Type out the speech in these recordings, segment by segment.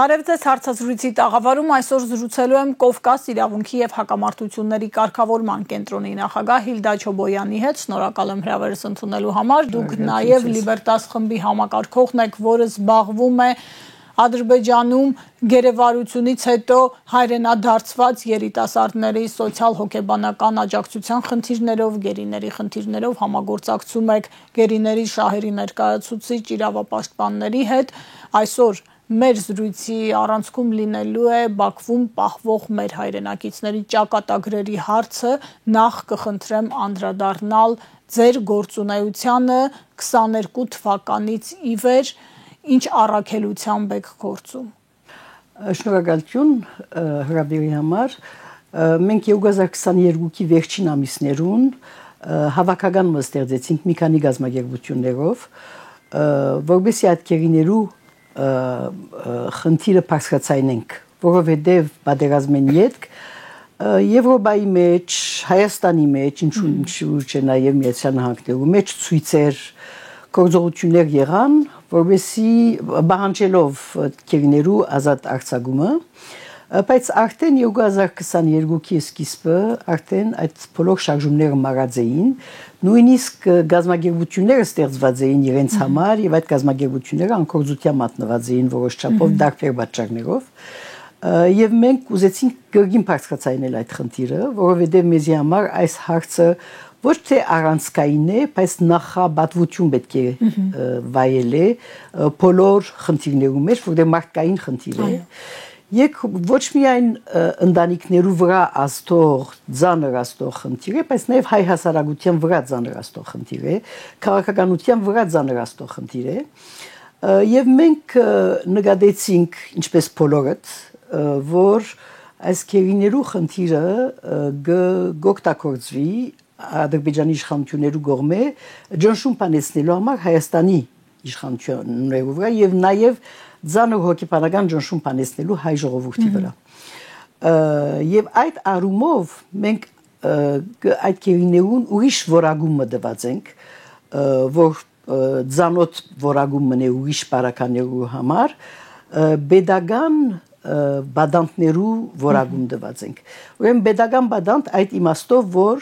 Բարև ձեզ հարցազրույցի տաղավարում այսօր զրուցելու եմ Կովկաս իրավունքի եւ հակամարտությունների կարգավորման կենտրոնի նախագահ Հիլդա Չոբոյանի հետ։ Շնորհակալ եմ հրավերս ընդունելու համար։ Դուք նաեւ Լիբերտաս խմբի համակարգողն եք, որը զբաղվում է Ադրբեջանում գերեվարությունից հետո հայրենադարձված երիտասարդների սոցիալ-հոգեբանական աջակցության խնդիրներով, գերիների խնդիրներով համագործակցում եք գերիների շահերի ներկայացուցիչ իրավապաշտպանների հետ։ Այսօր մեր զրույցի առանցքում լինելու է Բաքվում պահվող մեր հայրենակիցների ճակատագրերի հարցը, նախ կխնդրեմ անդրադառնալ ձեր գործունեությանը 22 թվականից ի վեր, ինչ առաքելությամբ եք գործում։ Շնորհակալություն հրավերի համար։ Մենք 2022-ի վերջին ամիսներուն հավաքական ստեղծեցինք մի քանի գազագերբություններով, որովհետեւ այդ գերիներու խնդիրը բարձրացնենք, որովհետև պատերազմեն ետք Եվրոպայի մեջ, Հայաստանի մեջ, ինչու՞ չէ նաև Միացյալ Նահանգներում մեջ ցույցեր գործողություններ եղան, որովհետեւ բանջելով գերիներու ազատ արձակումը, բայց արդեն 2022-ի սկիզբը արդեն այդ բոլոր շարժումները մարած էին, նույնիսկ գազագերբությունները ստեղծված էին իրենց համար եւ այդ գազագերբությունները անկորձության մատնված էին որոշ չափով դարբեր պատճառներով եւ մենք ուզեցինք գերգին բարձրացնել այդ խնդիրը, որովհետեւ մեզի համար այս հարցը ոչ թե առանցքային է, բայց նախաբատվություն պետք է վայել է բոլոր խնդիրներու մեջ, որտեղ մարդկային խնդիր է։ Եկ ոչ միայն ընտանիքներու վրա աստող, ծանր աստող խնդիր է, բայց նաև հայ հասարակության վրա ծանր աստող խնդիր է, քաղաքականության վրա ծանր աստող խնդիր է, եւ մենք նկատեցինք, ինչպես բոլորդ, որ այս գերիներու խնդիրը գօգտագործվի Ադրբեջանի իշխանություններու կողմէ ջնշում բանեցնելու համար Հայաստանի իշխանություններու վրա եւ նաեւ Ձանոր հոգեբանական ջնշում բանեցնելու հայ ժողովրդի վրա։ Եվ այդ առումով մենք այդ գերիներուն ուրիշ որակում մտված ենք, որ ձանոտ որակում մնե ուրիշ բարականերու համար, pedagogan բադանտներու որակում դված ենք։ Ուրեմն pedagogan բադանտ այդ իմաստով, որ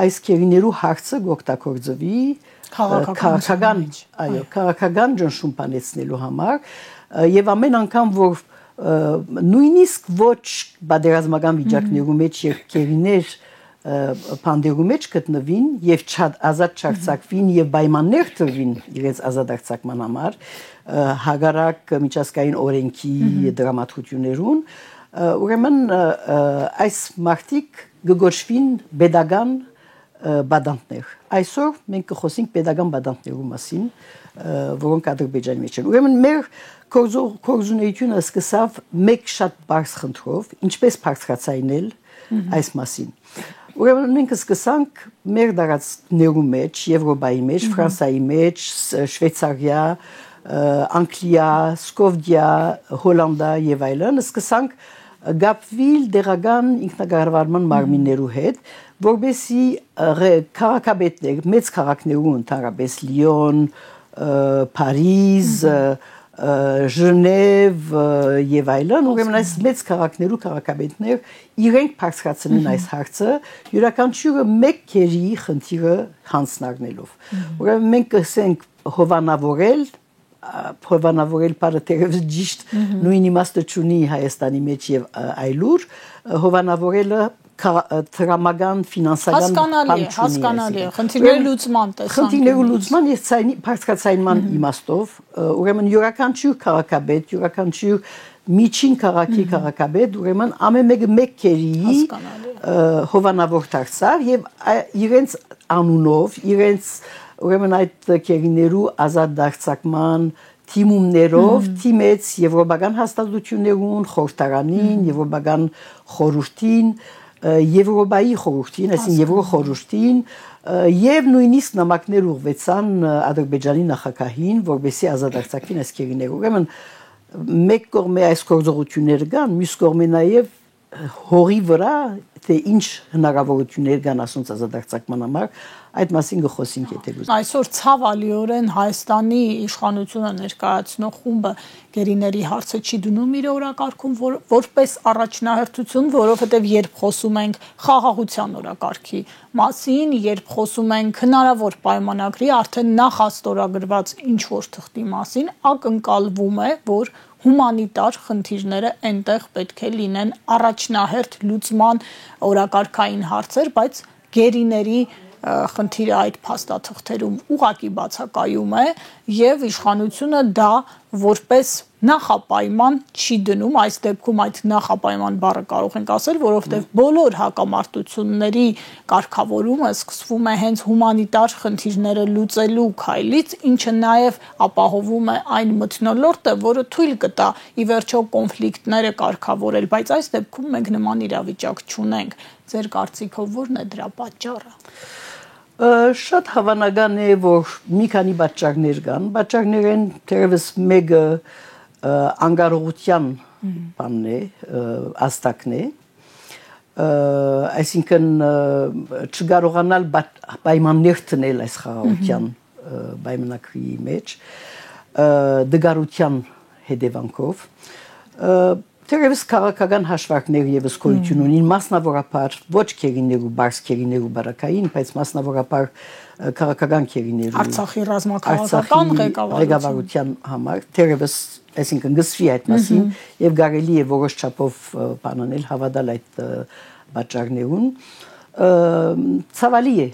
այս գերիներու հարցը գօգտագործվի քաղաքական ջնշում բանեցնելու համար եւ ամեն անգամ որ նույնիսկ ոչ պատերազմական վիճակներու մեջ երկերիներ բանդերու մեջ գտնվին եւ ազատ չարձակվին եւ պայմաններ տրվին իրենց ազատ արձակման համար հագարակ միջազգային օրենքի դրամատուրգություններուն ուրեմն այս մարտիկ գոչվին pedagogan բադանտներ այսօր մենք կխոսենք pedagogan բադանտներու մասին որոնք Ադրբեջանի մեջ են ուրեմն մեր Կորզունեությունը սկսավ մեկ շատ բարձ խնդրով, ինչպես բարձրացնել այս մասին։ Ուրեմն մենք սկսանք մեր դարածքներու մեջ, Եվրոպայի մեջ, Ֆրանսիայի մեջ, Շվեյցարիա, Անգլիա, Սկովդիա, Հոլանդա եւ այլն, սկսանք գապվիլ դեղական ինքնակառավարման մարմիններու հետ, որբեսի քաղաքապետներ, մեծ քաղաքներու ընդհանրապես Լիոն, Փարիզ, Ժնև եւ այլն, ուրեմն այս մեծ քաղաքներու քաղաքապետներ իրենք բարձրացնեն այս հարցը, յուրաքանչյուրը մեկ քերի խնդիրը հանձնարնելով։ Ուրեմն մենք կսենք հովանավորել բառը թերևս ճիշտ նույն իմաստը չունի Հայաստանի մեջ եւ այլուր, հովանավորելը դրամական ֆինանսական հասկանալի է խնդիրների լուծման տեսանկյունից խնդիրների լուծման եւ բարձրացման իմաստով ուրեմն յուրաքանչյուր քաղաքապետ յուրաքանչյուր միջին քաղաքի քաղաքապետ ուրեմն ամեն մեկը մեկ քերի հովանավոր դարձավ եւ իրենց անունով իրենց ուրեմն այդ քերիներու ազատ դարձակման թիմումներով թիմեց եվրոպական հաստատություններուն խորհրդարանին եվրոպական խորհրդին Եվրոպայի խորհրդին, այսինքն Եվրո խորհրդին եւ նույնիսկ նամակներ ուղղվեցան Ադրբեջանի նախագահին, որովհետեւ ազատ արձակվին այս քերիները։ Ուրեմն մեկ կողմը այս գործողությունները կան, մյուս կողմը նաեւ հողի վրա թե ինչ հնարավորություններ կան ասոնց ազատարձակման համար այդ մասին գխոսենք եթե գուզ այսօր ցավալիորեն Հայաստանի իշխանությունը ներկայացնող խումբը գերիների հարցը չի դնում իր օրակարգում որպես առաջնահերթություն, որովհետև երբ խոսում ենք խաղաղության օրակարգի մասին, երբ խոսում ենք հնարավոր պայմանագրի արդեն նախաստորագրված ինչ որ թղթի մասին, ակնկալվում է, որ հումանիտար խնդիրները այնտեղ պետք է լինեն առաջնահերթ լուծման օրակարգային հարցեր, բայց գերիների խնդիրը այդ փաստաթղթերում ուղղակի բացակայում է եւ իշխանությունը դա որպես նախապայման չի դնում այս դեպքում այդ նախապայման բառը կարող ենք ասել որովհետեւ բոլոր հակամարտությունների կարգավորումը սկսվում է հենց հումանիտար խնդիրները լուծելու քայլից ինչը նաեւ ապահովում է այն մթնոլորտը որը թույլ կտա ի վերջո կոնֆլիկտները կարգավորել բայց այս դեպքում մենք նման իրավիճակ չունենք ձեր կարծիքով ո՞րն է դրա պատճառը Շատ հավանական է, որ մի քանի պատճառներ կան։ Պատճառներն թերևս մեկը անկարողության բանն է, աստակն է։ Այսինքն չկարողանալ պայմաններ տնել այս խաղաղության պայմանագրի մեջ, դգարության հետևանքով։ Թերևս քաղաքական հաշվարկներ եւս գոյություն ունին մասնավորապես ոչ քերիներու բարձ քերիներու բարակային, բայց մասնավորապես քաղաքական քերիներու Արցախի ռազմաքաղաքական ղեկավարության համար թերևս այսինքն գսվի այդ մասին եւ կարելի է որոշ չափով բանանել հավատալ այդ պատճառներուն ցավալի է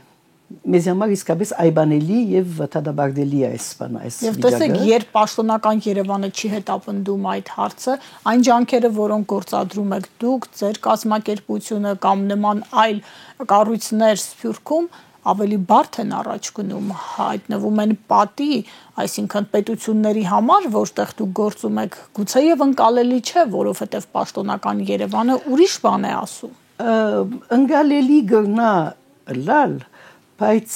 մեզ համար իսկապես այբանելի եւ վտադաբարդելի է այս բանը այս Եվ տեսեք, երբ պաշտոնական Երևանը չի հետապնդում այդ հարցը, այն ջանքերը, որոնք գործադրում եք դուք, ձեր կազմակերպությունը կամ նման այլ կառույցներ Սփյուռքում, ավելի բարդ են առաջ գնում, հայտնվում են պատի, այսինքն պետությունների համար, որտեղ դուք գործում եք, գուցեև ընկալելի չէ, որովհետև պաշտոնական Երևանը ուրիշ բան է ասում։ Ընկալելի գրնա լալ բայց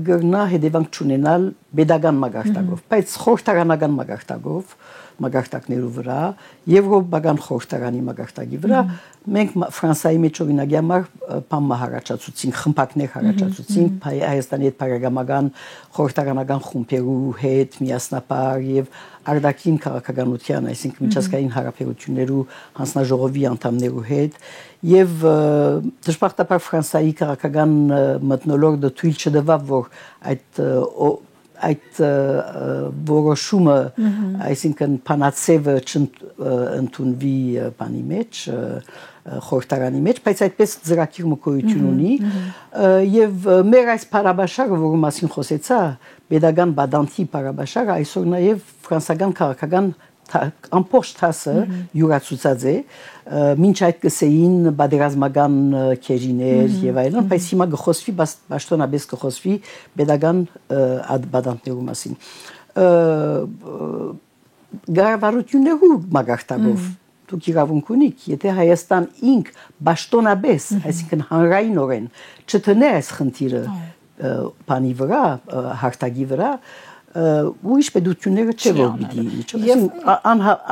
գրնա հետևանք չունենալ pedagogan մագարտակով, բայց խորհրդարանական մագարտակներու վրա, եվրոպական խորհրդարանի մագարտակի վրա մենք Ֆրանսիայի մեջ օրինակի համար բան հարաճացուցինք, խմբակներ հարաճացուցինք Հայաստանի հետ բարեկամական խորհրդարանական խումբերու հետ միասնապար եւ արտաքին քաղաքականության, այսինքն միջազգային հարաբերություններու հանձնաժողովի անդամներու հետ եւ դժբախտաբար Ֆրանսիայի քաղաքական մթնոլորտը թույլ չտվավ որ այդ որոշումը այսինքն փանացեվը ընդունվի բանի մեջ խորհրդարանի մեջ բայց այդպես ծրագիր մկոյություն ունի եւ մեր այս փարաբաշարը որի մասին խոսեցա pedagogan բադանտի փարաբաշարը այսօր նաեւ ֆրանսական քաղաքական ամբողջ տասը յուրացուցած է մինչ այդ կսեին բادرազմական քերիներ եւ այլն բայց հիմա գխոսվի պաշտոնապես գխոսվի pedagogan բադանտներու մասին գարավարություններու մագարտակով դուք իրավունք ունիք եթե Հայաստան ինք պաշտոնապես այսինքն հանրայինորեն չտնե այս խնդիրը բանի վրա հարտակի վրա ուրիշ պետությունները չէ որ պիտի եւ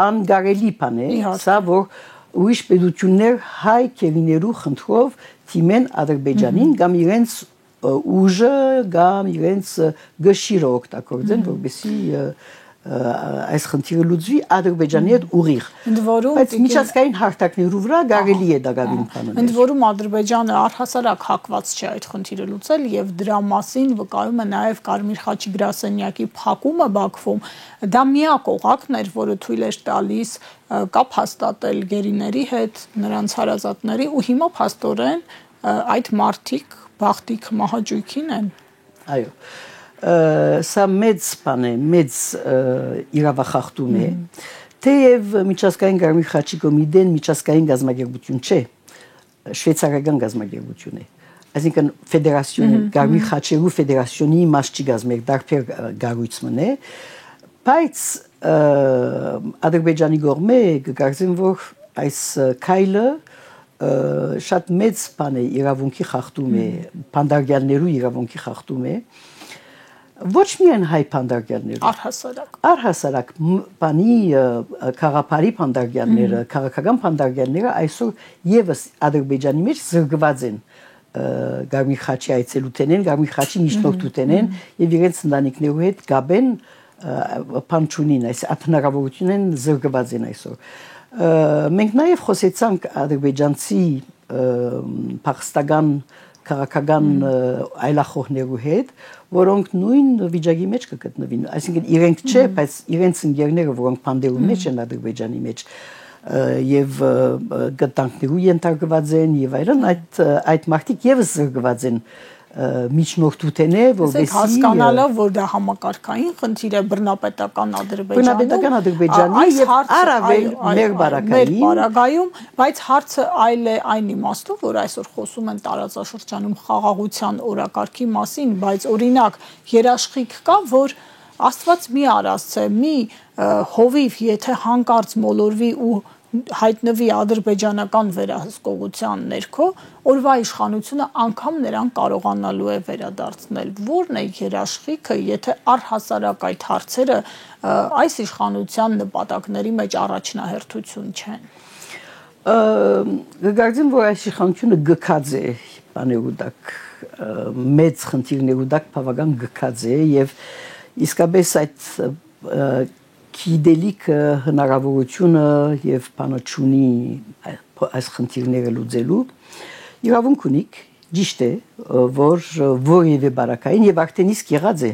անգարելի բան է սա որ ուրիշ պետություններ հայ քերիներու խնդրով թիմեն Ադրբեջանին կամ իրենց ուժը կամ իրենց գշիրը օգտագործեն որպեսզի այս խնդիրը լուծվի Ադրբեջանի հետ ուղիղ բայց միջազգային հարթակներու վրա կարելի է դակավին բանել ընդ որում Ադրբեջանը առհասարակ հակված չէ այդ խնդիրը լուծել եւ դրա մասին վկայում է նաեւ Կարմիր խաչի գրասենյակի փակումը Բաքվում դա միակ օղակն էր որը թույլ էր տալիս կապ հաստատել գերիների հետ նրանց հարազատների ու հիմա փաստորեն այդ մարտիկ բախտիկ մահաճույքին են այո սա մեծ բան է, մեծ իրավախախտում է, թեև միջազգային Կարմիր խաչի կոմիտեն միջազգային գազམ་ագերբություն չէ, շվեյցարական գազམ་ագերբություն է, այսինքն ֆեդերացիոն Կարմիր խաչերու ֆեդերացիոնի մաս չի գազམ-ագ դարբեր գառույցն է, բայց Ադրբեջանի կողմը կգործեն որ այս քայլը շատ մեծ բան է իրավունքի խախտում է, բանդարգյալներու իրավունքի խախտում է ոչ միայն հայ փանդարգյալները, առհասարակ բանի խաղապարի փանդարգյալները, քաղաքական փանդարգյալները այսօր եւս Ադրբեջանի մեջ զրկված են Գարմիր խաչի այցելութենեն, Գարմիր խաչի միջնորդութենեն եւ իրենց ընտանիքներու հետ գաբեն փանչունին, այս հնարավորությունն զրկված են այսօր։ Մենք նաեւ խոսեցանք ադրբեջանցի փախստական քաղաքական այլախոհներու հետ, որոնք նույն վիճակի մեջ կգտնվին, այսինքն իրենք չէ, բայց իրենց ընկերները, որոնք փանդերու մեջ են Ադրբեջանի մեջ եւ գտանքներու ենթարկված են եւ այլն, այդ մարդիկ եւս զրկված են միջնորդութենե, որովհետեւ հասկանալը, որ դա համակարգային խնդիր է բռնապետական Ադրբեջանի եւ առավել մեր բարակայում, բայց հարցը այլ է այն իմաստով, որ այսօր խոսում են տարածաշրջանում խաղաղության օրակարգի մասին, բայց օրինակ երաշխիք կա, որ Աստված մի արածե, մի հովիվ, եթե հանկարծ մոլորվի ու հայտնվի ադրբեջանական վերահսկողության ներքո, օրվա իշխանությունը անգամ նրան կարողանալու է վերադարձնել։ Որն է երաշխիքը, եթե առհասարակ այդ հարցերը այս իշխանության նպատակների մեջ առաջնահերթություն չեն։ Գարցեմ, որ այս իշխանությունը գքած է բաներու դակ, մեծ խնդիրներու դակ բավական գքած է եւ իսկապես այդ գիտելիքը հնարավորությունը եւ բանաչունի այս խնդիրները լուծելու իրավունք ունիք ճիշտ է որ որևէ բարակային եւ արդեն իսկ եղած է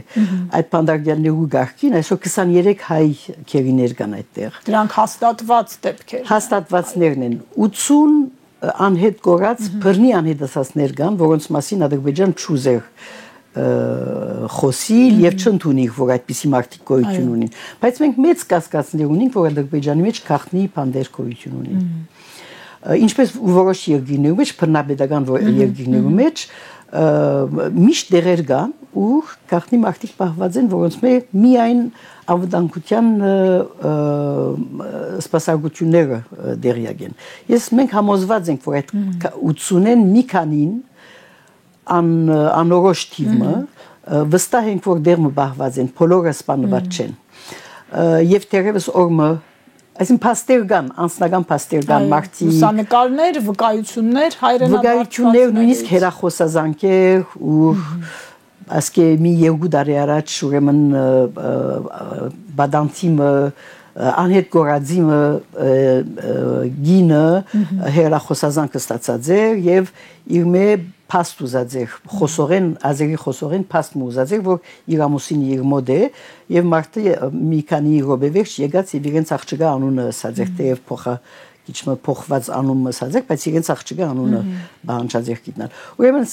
այդ փանդարգյալներու գաղքին այսօր 23 հայ քերիներ կան այդտեղ դրանք հաստատված դեպքեր հաստատվածներն են 80 անհետ կորած բռնի անհետացածներ կան որոնց մասին Ադրբեջան չուզեր խոսիլ եւ չընդունի որ այդպիսի մարդիկ գոյություն ունին բայց մենք մեծ կասկածներ ունենք որ Ադրբեջանի մեջ քախնի փանդեր գոյություն ունին ինչպես որոշ երկրներում մեջ բռնապետական երկրներում մեջ միշտ դերեր կան ու քախնի մարդիկ պահված են որոնց միայն անվտանգության սպասարկությունները դերյակ են ես մենք համոզված ենք որ այդ 80-ն մի քանին անորոշ թիվը վստահ ենք որ դերմը բահված են բոլորը սպանված չեն եւ թերևս օրը այսին փաստեր կան անձնական փաստեր կան մարտի լուսանկարներ վկայություններ վկայություններ նույնիսկ հերախոսազանգեր ու ասկե մի երկու տարի առաջ ուրեմն բադանտիմը անհետ գորածիմը գինը հերախոսազանգը ստացած էր եւ իր մե փաստ ուզածեր խոսորեն ազերի խոսորեն փաստ ուզածեր որ իր ամուսինի իր մոդ է եւ մարդը մի քանի րոպե վերջ եկած եւ իրենց աղջկա անունը ասած էր փոխա քիչմը փոխված անունը ասած էր բայց իրենց աղջկա անունը բանջած էր գիտնալ ուրեմն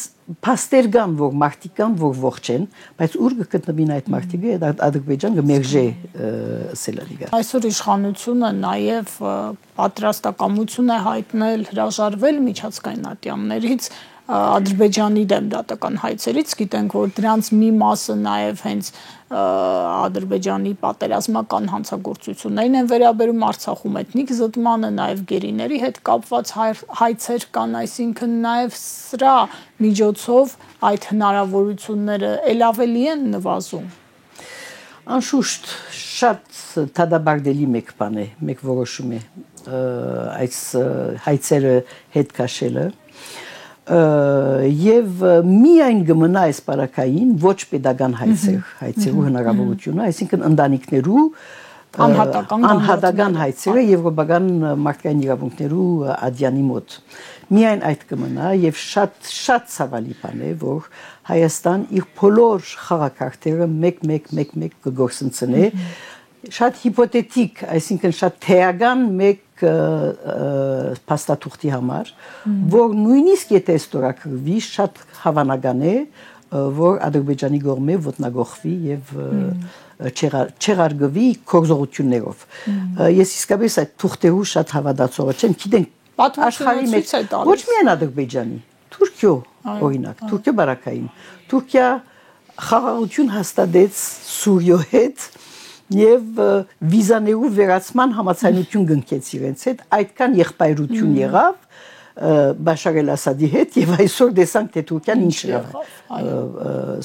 փաստեր կան որ մարդիկ կան որ ողջ են բայց ուր կգտնվին այդ մարդիկը Ադրբեջան կմերժե սելալիգա այսօր իշխանությունը նաեւ պատրաստակամություն է հայտնել հրաժարվել միջազգային ատյամներից Ադրբեջանի դեմ դատական հայցերից գիտենք որ դրանց մի մասը նաև հենց Ադրբեջանի պատերազմական հանցագործություններին են վերաբերում Արցախում էթնիկ զտմանը նաև գերիների հետ կապված հայցեր կան այսինքն նաև սրա միջոցով այդ հնարավորությունները ել ավելի են նվազում անշուշտ շատ թադաբարդելի մեկ բան է մեկ որոշում է այս հայցերը հետ քաշելը եւ միայն գմնա այս բարակային ոչ pedagogan հայցերու հնարավորությունը, այսինքն ընտանիքներու անհատական հայցերը եվրոպական մարդկային իրավունքներու ադյանի մոտ միայն այդ կմնա եւ շատ ցավալի բան է որ Հայաստան իր բոլոր խաղակարգերը մեկ կգործընծնե շատ հիպոթետիկ, այսինքն շատ թեական մեկ փաստաթուղթի համար, որ նույնիսկ եթե ստորագրվի շատ հավանական է, որ Ադրբեջանի կողմը ոտնագողվի եւ չերարգվի կորզողություններով։ Ես իսկապես այդ թուղթերու շատ հավատացող չեմ, գիտենք աշխարհի մեջ ոչ միայն Ադրբեջանի, Թուրքիո օրինակ, Թուրքիա բարակային, Թուրքիա խաղաղություն հաստատեց Սուրիո հետ եւ վիզաներու վերացման համաձայնություն կնքեց իրենց հետ այդքան եղբայրություն եղավ Բաշար el-Ասադի հետ եւ այսօր դեսանք թե Թուրքիան ինչ եղավ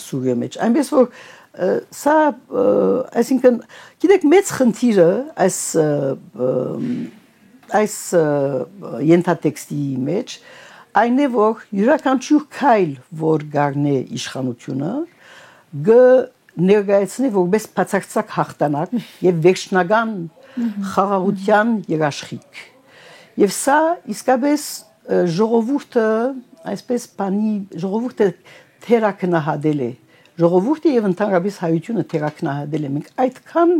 Սուրիա մեջ այնպես որ սա այսինքն գիտեք մեծ խնդիրը այս ենթատեքստի մեջ այն է որ յուրաքանչյուր քայլ որ գարնե իշխանությունը ներկայացնի որպես բացարձակ հաղթանակ եւ վերջնական խաղաղության երաշխիք եւ սա իսկապես ժողովուրդը այսպես բանի ժողովուրդը թերակնահատել է ժողովուրդը եւ ընդհանրապես հայությունը թերակնահատել է մենք այդքան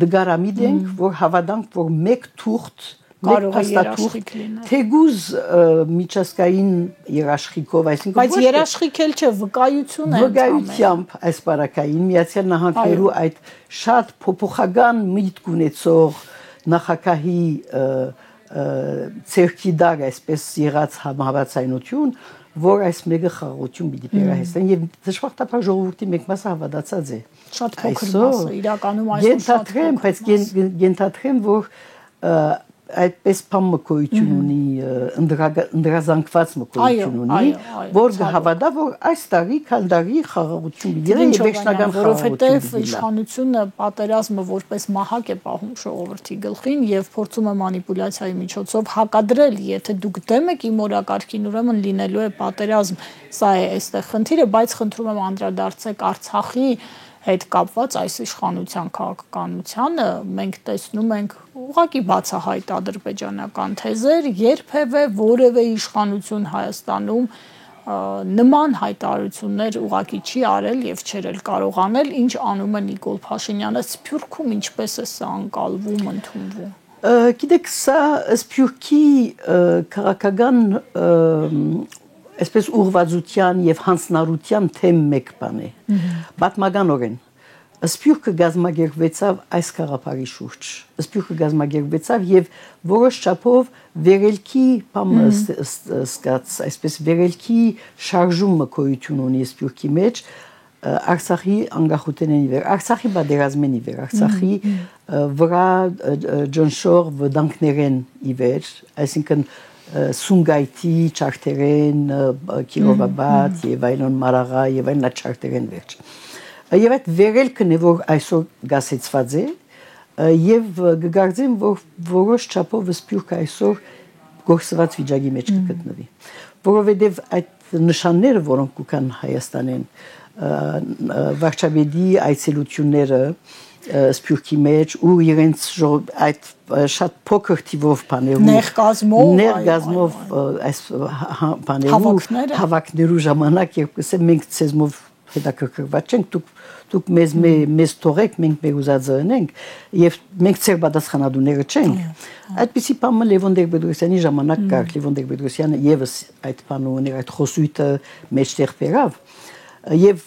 դգարամիտ ենք որ հավատանք որ մեկ թուղթ կարող է երաշխիք լինել թեգուզ միջազգային երաշխիքով այսինքն բայց երաշխիք էլ չէ վկայություն է վկայությամբ այս բարակային միացյալ նահանգներու այդ շատ փոփոխական միտք ունեցող նախագահի ցերկի դար այսպես եղած համավարացայնություն որ այս մեկը խաղաղություն պիտի վերահսկեն եւ դժբախտաբար ժողովրդի մեկ մասը հավատացած է շատ փոքր մասը իրականում այսօր շատ փոքր բայց գենթաթրեմ որ այդպես բան մկոյություն ունի ընդրազանգված մկոյություն ունի որ հավատա որ այս տարի քանդարի խաղաղություն դիրեն եւ վերջնական որովհետեւ իշխանությունը պատերազմը որպես մահակ է պահում ժողովրդի գլխին եւ փորձում է մանիպուլյացիայի միջոցով հակադրել եթե դուք դեմ եք իմ օրակարգին ուրեմն լինելու է պատերազմ սա է այստեղ խնդիրը բայց խնդրում եմ անդրադարձեք Արցախի հետ կապված այս իշխանության քաղաքականությանը մենք տեսնում ենք ուղղակի բացահայտ ադրբեջանական թեզեր երբևէ որևէ իշխանություն Հայաստանում նման հայտարարություններ ուղղակի չի արել եւ չէր էլ կարող անել ինչ անում է Նիկոլ Փաշինյանը Սփյուռքում ինչպես է սա անցալվում ընդունվում գիտեք սա Սփյուռքի քաղաքական այսպես ուղղվածության եւ հանձնարարության թեմ մեկ բան է պատմականորեն Սփյուռքը գազագերբվեցավ այս քաղաքարի շուրջ Սփյուռքը գազագերբվեցավ եւ որոշ չափով վերելքի բամը սկաց այսպես վերելքի շարժումը գոյություն ունի Սփյուռքի մեջ Արցախի անկախութենի վեր Արցախի պատերազմի վեր Արցախի վրա ջնշող վտանգներեն ի վեր այսինքն Սունգայթի չարտերեն Կիրովաբադ եւ այլն Մարաղա եւ այլն չարտերեն վերջ եւ այդ վերելքն է որ այսօր գասեցված է եւ գգարձեմ որ որոշ չափով Սփյուռքը այսօր գործված վիճակի մեջ կգտնվի որովհետեւ այդ նշանները որոնք կան Հայաստանեն վարչապետի այցելությունները Սփյուռքի մեջ ու իրենց այդ շատ փոքր թիվով բաներով ներգազմով այս բաներով հավաքներու ժամանակ երբ կսեմ մենք ցեզմով հետաքրքրված չենք դուք մեզ թողեք մենք մեր ուզածը ունենք եւ մենք ցեր պատասխանատուները չենք այդպիսի բանը Լևոն Տեր-Պետրոսյանի ժամանակ կար Լևոն Տեր-Պետրոսյանը եւս այդ բանը ուներ այդ խոսույթը մեջտեղ բերավ Եվ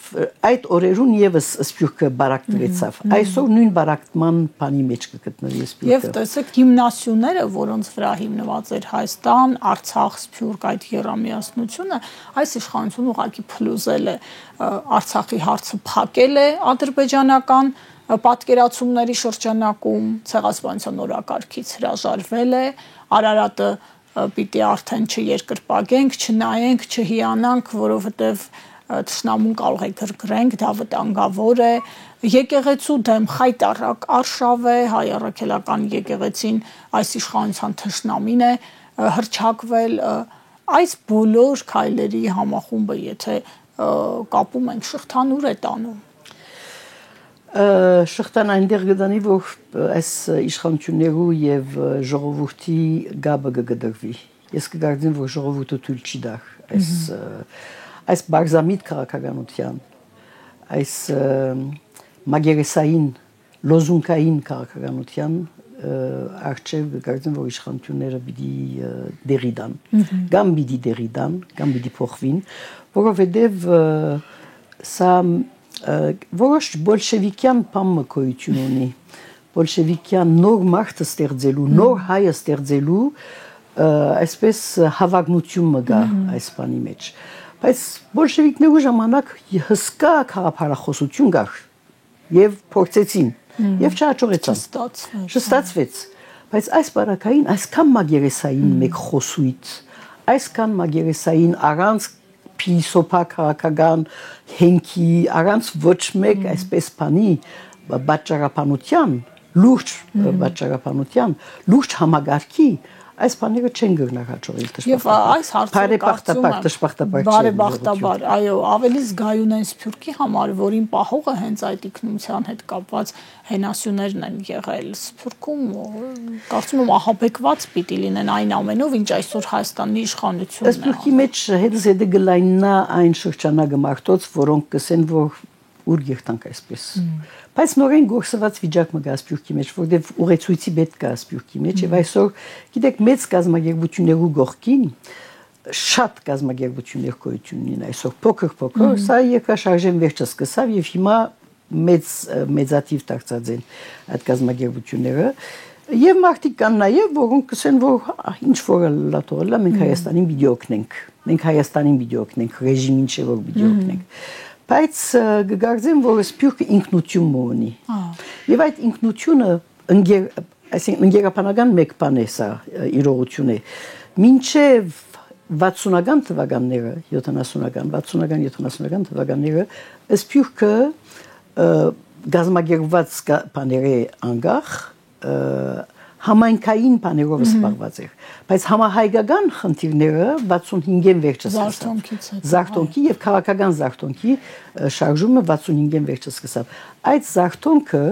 այդ օրերուն եւս Սփյուռքը բարակտվեցավ այսօր նույն բարակտման բանի մեջ կգտնվի Սփյուռքը Եվ տեսեք հիմնասյուները որոնց վրա հիմնված էր Հայաստան, Արցախ, Սփյուռք այդ երամիասնությունը այս իշխանությունը ուղղակի փլուզել է Արցախի հարցը փակել է ադրբեջանական պատկերացումների շրջանակում ցեղասպանության օրակարգից հրաժարվել է Արարատը պիտի արդեն չերկրպագենք, չնայենք, չհիանանք, որովհետեւ Թշնամուն կարող է գրգռենք, դա վտանգավոր է, եկեղեցու դեմ խայտարակ արշավ է, հայ առաքելական եկեղեցին այս իշխանության թշնամին է հրճակվել, այս բոլոր քայլերի համախումբը, եթե կապում ենք շղթան ուր է տանում։ Շղթան այնտեղ գտանի, որ այս իշխանություններու եւ ժողովրդի գաբը կգդրվի։ Ես կգարձեմ, որ ժողովուրդը թույլ չի դար այս բարձամիտ քաղաքականության այս մագերեսային լոզունկային քաղաքականության արժեվ գարձեմ որ իշխանությունները պիտի դերիդան կամ պիտի դերիդան կամ պիտի փոխվին որովհետև սա որոշ բոլշևիկյան բանը գոյություն ունի բոլշևիկյան նոր մարդ ստեղծելու նոր հայ ստեղծելու այսպես հավակնություն մգա այս բանի մեջ Բայց բոլշևիկներու ժամանակ հսկա քաղաքապարախոսություն կար եւ փորձեցին եւ չհաջողեցան չստացվեց բայց այս բարակային այսքան մագերեսային մեկ խոսույթ այսքան մագերեսային առանց փիլիսոփա քաղաքական հենքի առանց ոչ մեկ այսպես բանի բաճարապանության լուրջ բաճարապանության լուրջ համագարկի այս բաները չեն գտնա հաջողել դժբախտաբար։ Եվ այս հարցը կարծում եմ բարեբախտաբար, այո, ավելի զգայուն են Սփյուռքի համար, որին պահողը հենց այդ ինքնության հետ կապված հենասյուներն են եղել Սփյուռքում, կարծում եմ ահաբեկված պիտի լինեն այն ամենով, ինչ այսօր Հայաստանի իշխանությունն է։ Սփյուռքի մեջ հետզհետե գլայնա այն շրջանակը մարդոց, որոնք կսեն, որ ուր եղտանք այսպես։ Բայց նորեն գործված վիճակ մը գա Սփյուռքի մեջ, որտեղ ուղեցույցի պետք կա Սփյուռքի մեջ, եւ այսօր գիտեք մեծ կազմակերպություններու գողքին շատ կազմակերպություններ գոյություն ունեն այսօր փոքր, սա երկրաշարժեն վերջը սկսավ եւ հիմա մեծատիվ դարձած են այդ կազմակերպությունները եւ մարդիկ կան նաեւ որոնք կսեն որ ինչ որ լատորելա մենք Հայաստանին վիդեո օգնենք, մենք Հայաստանին վիդեո օգնենք, ռեժիմին չէ որ վիդեո օգնենք բայց գարձեմ որ Սփյուռքը ինքնություն ունի եւ այդ ինքնությունը ընկերապանական մեկ բան է սա իրողություն է մինչեւ 60-ական թվականները 70-ական 60-ական 70-ական թվականները Սփյուռքը գազագերված բաների անգախ համայնքային բաներով զբաղված էր բայց համահայկական խնդիրները 65-ին վերջը սկսավ զարթոնքի եւ քաղաքական զարթոնքի շարժումը 65-ին վերջը սկսավ այդ զարթոնքը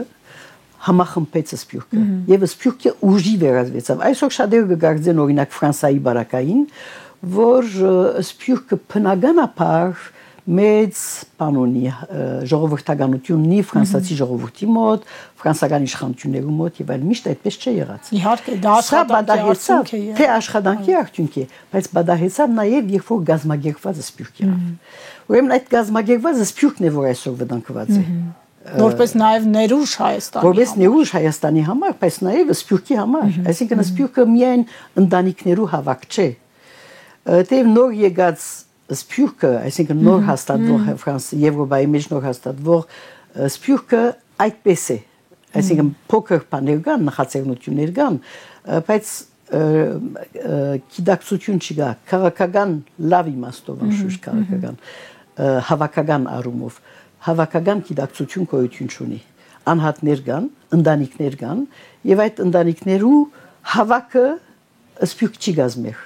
համախմբեց Սփյուռքը եւ Սփյուռքը ուժի վերածվեցավ այսօր շատերը կգարձեն օրինակ Ֆրանսայի բարակային որ Սփյուռքը բնականաբար մեծ բանոնի ժողովրդականություն ունի ֆրանսիացի ժողովրդի մոտ, ֆրանսական իշխանությունների մոտ եւ այլ միշտ այդպես չէ եղած։ Իհարկե դա աշխատանքի արդյունք է։ Թե աշխատանքի արդյունք է, բայց բադահեցավ նաեւ երբ որ գազագերված Սփյուռքի։ Ուրեմն այդ գազագերված Սփյուռքն է որ այսօր վտանգված է։ Որպես նաեւ ներուժ Հայաստանի։ Որպես ներուժ Հայաստանի համար, բայց նաեւ Սփյուռքի համար, այսինքն Սփյուռքը միայն ընտանիքներու հավաք չէ։ Դեռ նոր եկած Սփյուռքը, այսինքն նոր հաստատվող Ֆրանսիա, Եվրոպայի մեջ նոր հաստատվող Սփյուռքը այդպես է, այսինքն փոքր բաներ կան, նախաձեռնություններ կան, բայց գիտակցություն չկա, քաղաքական լավ իմաստով անշուշտ քաղաքական, հավաքական առումով, հավաքական գիտակցություն գոյություն ունի, անհատներ կան, ընտանիքներ կան, եւ այդ ընտանիքներու հավաքը Սփյուռք չի գազմեր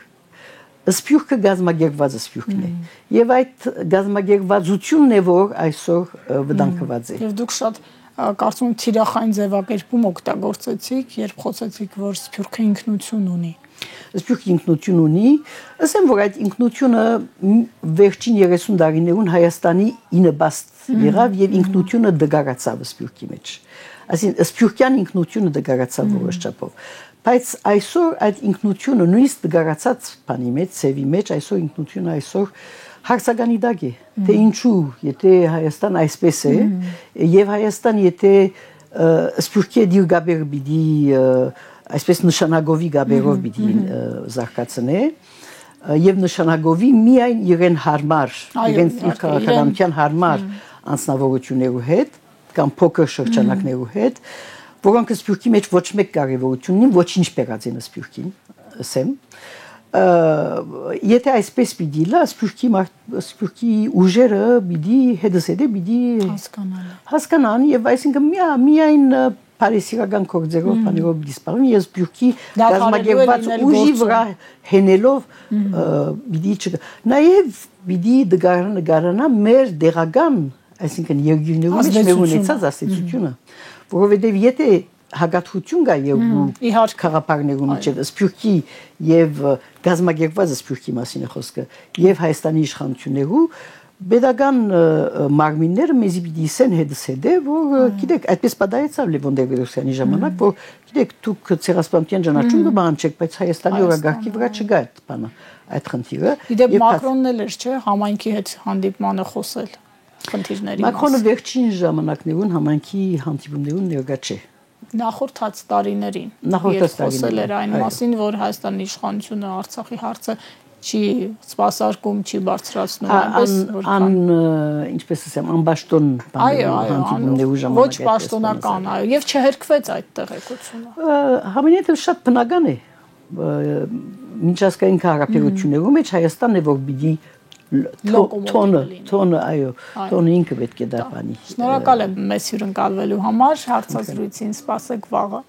Սփյուռքը գազագերված Սփյուռքն է եւ այդ գազագերվածությունն է որ այսօր վտանգված է եւ դուք շատ կարծում եմ թիրախային ձևակերպում օգտագործեցիք երբ խոսեցիք որ Սփյուռքը ինքնություն ունի Սփյուռքը ինքնություն ունի ասեմ որ այդ ինքնությունը վերջին 30 տարիներուն Հայաստանի ինыбաստ եղավ եւ ինքնությունը դգարացավ Սփյուռքի մեջ այսինքն Սփյուռքյան ինքնությունը դգարացավ որոշ չափով Բայց այսօր այդ ինքնությունը նույնիսկ դգարացած բանի մեջ, ծևի մեջ, այսօր ինքնությունը այսօր հարցականի դակ է։ Թե ինչու, եթե Հայաստան այսպես է, եւ Հայաստան եթե Սփյուռքի դիրգաբեր բիդի այսպես նշանագովի գաբերով բիդի զարգացնե, եւ նշանագովի միայն իրեն հարմար, իրեն քաղաքականության հարմար անձնավորություններու հետ կամ փոքր շրջանակներու հետ որոնք Սփյուռքի մեջ ոչ մեկ կարևորություն ունի, ոչինչ պերածին Սփյուռքին, ասեմ։ Եթե այսպես պիտի լա, Սփյուռքի ուժերը պիտի հետզհետե պիտի հասկանան եւ այսինքն միայն Փարիսիական կորձերով բաներով դիսպարեն եւ Սփյուռքի գազագերված ուժի վրա հենելով պիտի չկա։ Նաեւ պիտի դգարանա մեր դեղական, այսինքն երկիրներու մեջ մեր ունեցած ասացությունը որովհետև եթե հագաթություն կա եւ քաղաքապարներու միջեւ Սփյուռքի եւ գազագերված Սփյուռքի մասին է խոսքը եւ Հայաստանի իշխանություններու Պետական մարմինները մեզի պիտի իսեն հետսեդե, որ գիտեք, այդպես պատահեցավ Լևոն Տեր-Պետրոսյանի ժամանակ, որ գիտեք, դուք ցեղասպանության ճանաչում կբանջեք, բայց Հայաստանի օրագարկի վրա չկա այդ բանը, այդ խնդիրը։ Իդեպ Մակրոնն էլ էր, չէ, համայնքի հետ հանդիպմանը խոսել խնդիրների մասին։ Մակրոնը վերջին ժամանակներուն համայնքի հանդիպումներուն ներկա չէ։ Նախորդած տարիներին խոսել էր այն մասին, որ Հայաստանի իշխանությունը Արցախի հարցը չի սպասարկում, չի բարձրացնում, այնպես որ ինչպես ասեմ, անբաշտոն բաներ ոչ պաշտոնական, այո, եւ չհերկվեց այդ տեղեկությունը։ Համենայնիվ շատ բնական է միջազգային հարաբերություններում մեջ Հայաստանն է որ պիտի Թոնը, այո, թոնը ինքը պետք է դա բանի։ Շնորհակալ եմ մեզ հյուրընկալվելու համար, հարցազրույցին սպասեք վաղը։